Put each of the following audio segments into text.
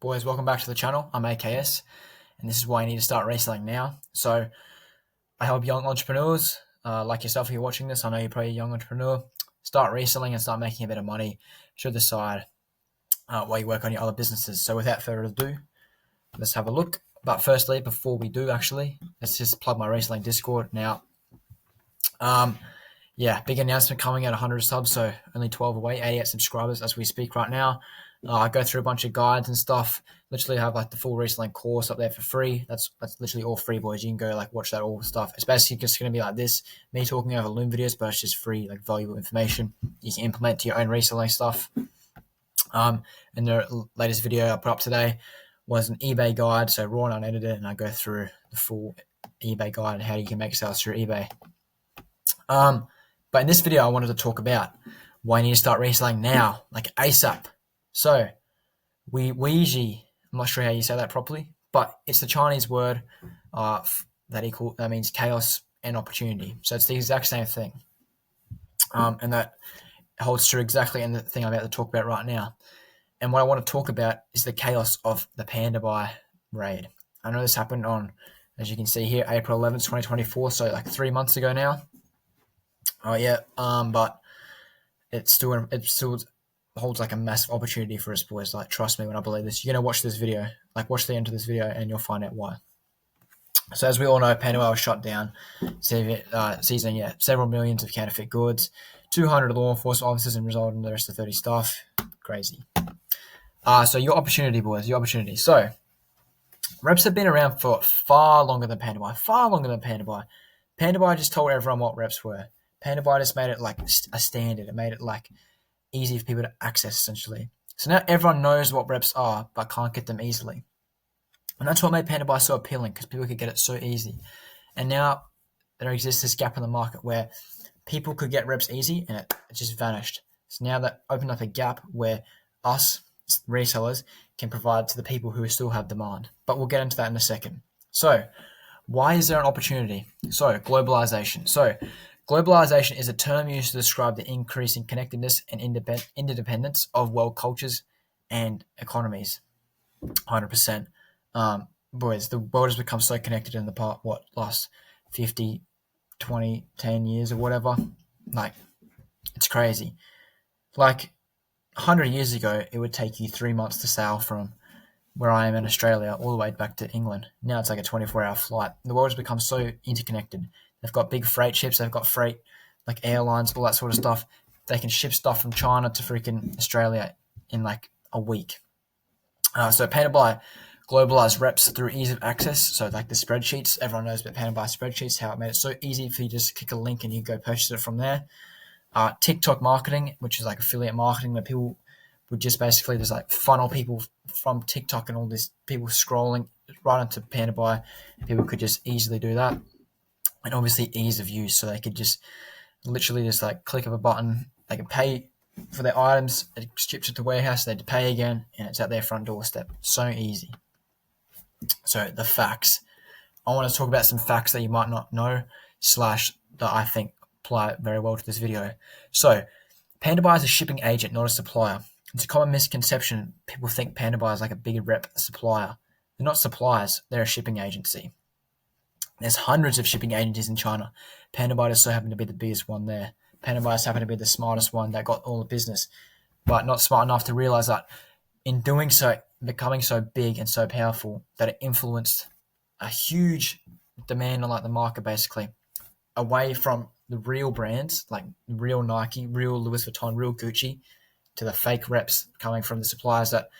Boys, welcome back to the channel. I'm AKS, and this is why you need to start reselling now. So I help young entrepreneurs like yourself if you're watching this. I know you're probably a young entrepreneur. Start reselling and start making a bit of money to the side while you work on your other businesses. So without further ado, let's have a look. But firstly, before we do let's just plug my reselling Discord now. Big announcement coming at 100 subs, so only 12 away, 88 subscribers as we speak right now. I go through a bunch of guides and stuff. Literally have like the full reselling course up there for free. That's literally all free, boys. You can go watch that all stuff. It's basically just going to be like this, me talking over Loom videos, but it's just free, valuable information you can implement to your own reselling stuff. And the latest video I put up today was an eBay guide, so raw and unedited, and I go through the full eBay guide and how you can make sales through eBay. But in this video, I wanted to talk about why you need to start reselling now, ASAP. So, Weiji, I'm not sure how you say that properly, but it's the Chinese word that means chaos and opportunity. So it's the exact same thing, and that holds true exactly in the thing I'm about to talk about right now. And what I want to talk about is the chaos of the Pandabuy raid. I know this happened on, as you can see here, April 11th, 2024, so 3 months ago now. But it still holds a massive opportunity for us, boys. Trust me when I believe this. You're gonna watch this video, watch the end of this video, and you'll find out why. So as we all know, Pandabuy was shut down, seizing several millions of counterfeit goods, 200 law enforcement officers, and resulted in the rest of 30 staff. Crazy. So your opportunity, boys, your opportunity. So reps have been around for far longer than Pandabuy. Pandabuy just told everyone what reps were. Pandabuy just made it a standard. It made it easy for people to access, essentially. So now everyone knows what reps are, but can't get them easily. And that's what made Pandabuy so appealing, because people could get it so easy. And now there exists this gap in the market where people could get reps easy, and it just vanished. So now that opened up a gap where us, resellers, can provide to the people who still have demand. But we'll get into that in a second. So why is there an opportunity? So globalization. Globalization is a term used to describe the increasing connectedness and interdependence of world cultures and economies. 100%. Boys, the world has become so connected in the last 50, 20, 10 years or whatever. It's crazy. 100 years ago, it would take you 3 months to sail from where I am in Australia all the way back to England. Now it's a 24-hour flight. The world has become so interconnected. They've got big freight ships. They've got freight, airlines, all that sort of stuff. They can ship stuff from China to freaking Australia in a week. So Pandabuy globalized reps through ease of access. So the spreadsheets, everyone knows about Pandabuy spreadsheets, how it made it so easy for you to just click a link and you go purchase it from there. TikTok marketing, which is affiliate marketing, where people would just basically just funnel people from TikTok and all these people scrolling right into Pandabuy. People could just easily do that. And obviously ease of use, so they could just literally just click of a button. They can pay for their items, it ships it to warehouse, they'd pay again, and it's at their front doorstep. So easy. So the facts. I want to talk about some facts that you might not know, / that I think apply very well to this video. So Pandabuy is a shipping agent, not a supplier. It's a common misconception. People think Pandabuy is a big rep supplier. They're not suppliers, they're a shipping agency. There's hundreds of shipping agencies in China. Pandabuy just so happened to be the biggest one there. Pandabuy just happened to be the smartest one that got all the business, but not smart enough to realize that in doing so, becoming so big and so powerful, that it influenced a huge demand on the market, basically, away from the real brands, real Nike, real Louis Vuitton, real Gucci, to the fake reps coming from the suppliers that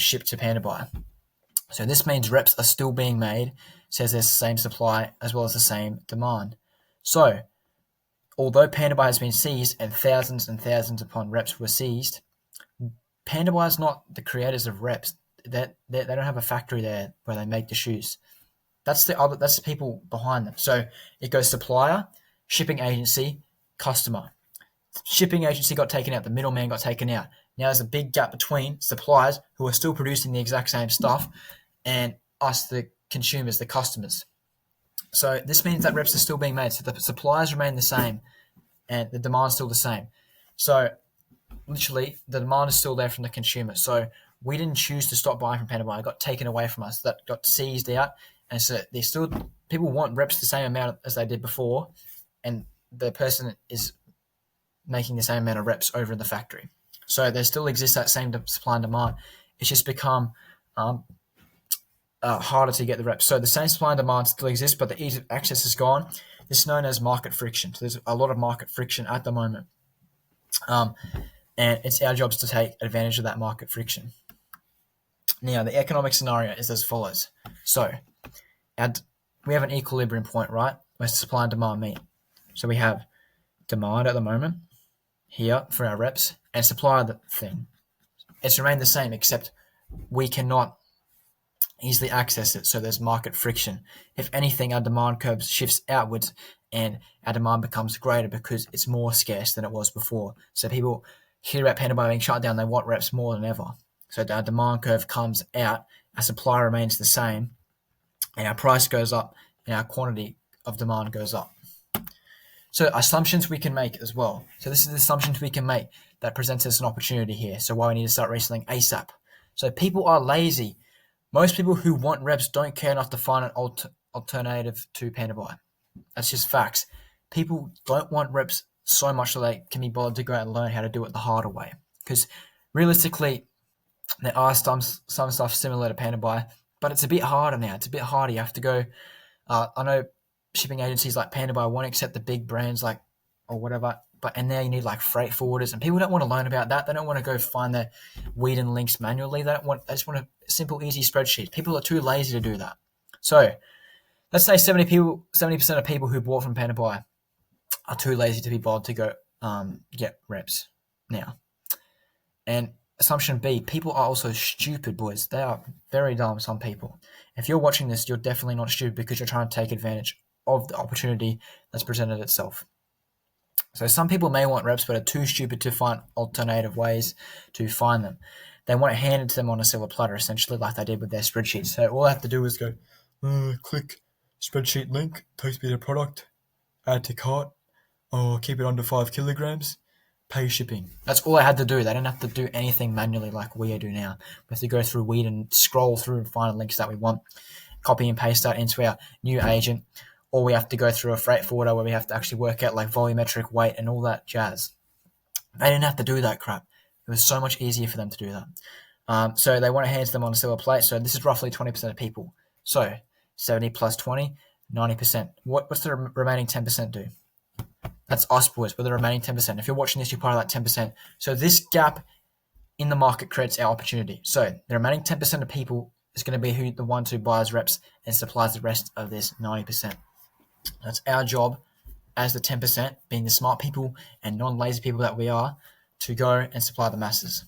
ship to Pandabuy. So this means reps are still being made, says there's the same supply as well as the same demand. So, although Pandabuy has been seized and thousands upon reps were seized, Pandabuy is not the creators of reps. They don't have a factory there where they make the shoes. That's the people behind them. So it goes supplier, shipping agency, customer. Shipping agency got taken out, the middleman got taken out. Now there's a big gap between suppliers who are still producing the exact same stuff and us, the consumers, the customers. So this means that reps are still being made. So the suppliers remain the same and the demand is still the same. So literally the demand is still there from the consumer. So we didn't choose to stop buying from Pandabuy. It got taken away from us. That got seized out. And so they still, people want reps the same amount as they did before, and the person is making the same amount of reps over in the factory. So there still exists that same supply and demand. It's just become harder to get the reps. So the same supply and demand still exists, but the ease of access is gone. This is known as market friction. So there's a lot of market friction at the moment. And it's our jobs to take advantage of that market friction. Now, the economic scenario is as follows. So we have an equilibrium point, right, where supply and demand meet. So we have demand at the moment here for our reps and supply of the thing. It's remained the same, except we cannot easily access it, so there's market friction. If anything, our demand curve shifts outwards and our demand becomes greater because it's more scarce than it was before. So people hear about Pandabuy being shut down, they want reps more than ever. So our demand curve comes out, our supply remains the same, and our price goes up, and our quantity of demand goes up. So assumptions we can make as well. So this is the assumptions we can make that presents us an opportunity here. So why we need to start reselling ASAP. So people are lazy. Most people who want reps don't care enough to find an alternative to Pandabuy. That's just facts. People don't want reps so much that they can be bothered to go out and learn how to do it the harder way. Because realistically, there are some stuff similar to Pandabuy, but it's a bit harder now. It's a bit harder. You have to go. I know shipping agencies like Pandabuy won't accept the big brands like or whatever, and now you need like freight forwarders, and people don't want to learn about that. They don't want to go find their Whedon links manually. They just want a simple, easy spreadsheet. People are too lazy to do that. So let's say 70% of people who bought from Pandabuy are too lazy to be bothered to go get reps now. And assumption B, people are also stupid, boys. They are very dumb, some people. If you're watching this, you're definitely not stupid because you're trying to take advantage of the opportunity that's presented itself. So some people may want reps but are too stupid to find alternative ways to find them. They want it handed to them on a silver platter, essentially, like they did with their spreadsheets. So all I have to do is go, click spreadsheet link, takes me to product, add to cart, keep it under 5 kilograms, pay shipping. That's all I had to do. They didn't have to do anything manually like we do now. We have to go through Weed and scroll through and find the links that we want, copy and paste that into our new agent, or we have to go through a freight forwarder where we have to actually work out like volumetric weight and all that jazz. They didn't have to do that crap. It was so much easier for them to do that. So they want to hand them on a silver plate. So this is roughly 20% of people. So 70 plus 20, 90%. What's the remaining 10% do? That's us, boys. We're the remaining 10%. If you're watching this, you're part of that 10%. So this gap in the market creates our opportunity. So the remaining 10% of people is going to be the ones who buys reps and supplies the rest of this 90%. That's our job as the 10%, being the smart people and non-lazy people that we are, to go and supply the masses.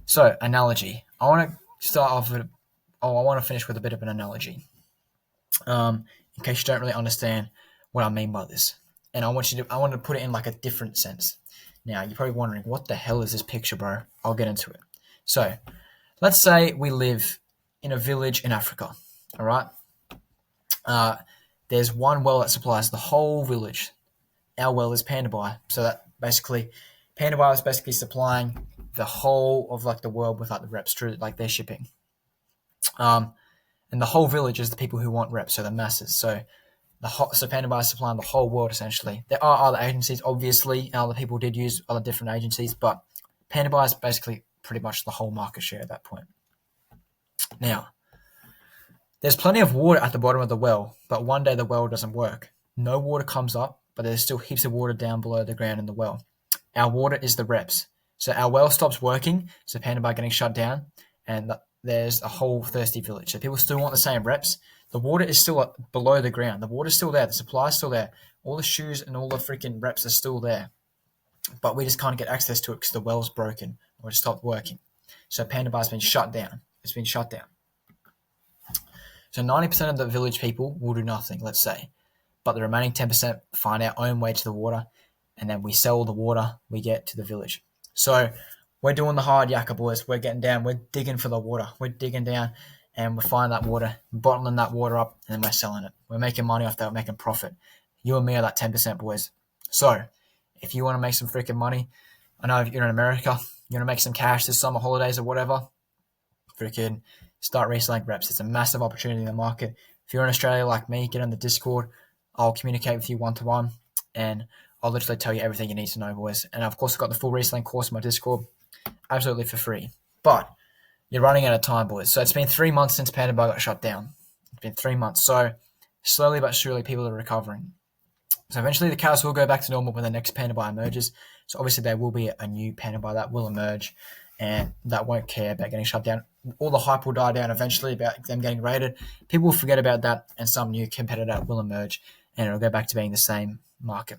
So, analogy. I want to finish with a bit of an analogy. In case you don't really understand what I mean by this. And I want to put it in like a different sense. Now, you're probably wondering, what the hell is this picture, bro? I'll get into it. So, let's say we live in a village in Africa, all right? There's one well that supplies the whole village. Our well is Pandabuy. So that basically, Pandabuy is basically supplying the whole of like the world with like the reps through like their shipping. And the whole village is the people who want reps, so the masses. So Pandabuy is supplying the whole world essentially. There are other agencies, obviously, and other people did use other different agencies, but Pandabuy is basically pretty much the whole market share at that point. Now, there's plenty of water at the bottom of the well, but one day the well doesn't work. No water comes up, but there's still heaps of water down below the ground in the well. Our water is the reps. So our well stops working, so Pandabuy getting shut down, and there's a whole thirsty village. So people still want the same reps. The water is still below the ground. The water's still there. The supply is still there. All the shoes and all the freaking reps are still there. But we just can't get access to it because the well's broken or it stopped working. So Pandabuy's been shut down. It's been shut down. So 90% of the village people will do nothing, let's say. But the remaining 10% find our own way to the water, and then we sell the water we get to the village. So we're doing the hard yakka, boys. We're getting down. We're digging for the water. We're digging down, and we're finding that water, bottling that water up, and then we're selling it. We're making money off that. We're making profit. You and me are that 10%, boys. So if you want to make some freaking money, I know if you're in America, you want to make some cash this summer holidays or whatever, freaking start reselling reps. It's a massive opportunity in the market. If you're in Australia like me, get on the Discord. I'll communicate with you one-to-one, and I'll literally tell you everything you need to know, boys. And of course, I've got the full reselling course in my Discord, absolutely for free. But you're running out of time, boys. So it's been 3 months since Pandabuy got shut down. It's been 3 months. So slowly but surely, people are recovering. So eventually the chaos will go back to normal when the next Pandabuy emerges. So obviously there will be a new Pandabuy that will emerge, and that won't care about getting shut down. All the hype will die down eventually about them getting raided. People will forget about that, and some new competitor will emerge, and it'll go back to being the same market.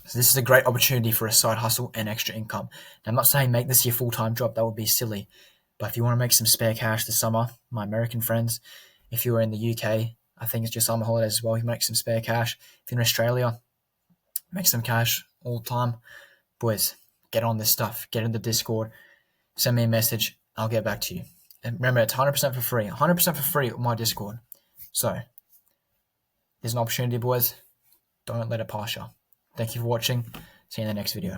So this is a great opportunity for a side hustle and extra income. Now, I'm not saying make this your full-time job. That would be silly. But if you want to make some spare cash this summer, my American friends, if you're in the UK, I think it's your summer holidays as well, you make some spare cash. If you're in Australia, make some cash all the time. Boys, get on this stuff. Get in the Discord. Send me a message. I'll get back to you. And remember, it's 100% for free. 100% for free on my Discord. So, there's an opportunity, boys. Don't let it pass you. Thank you for watching. See you in the next video.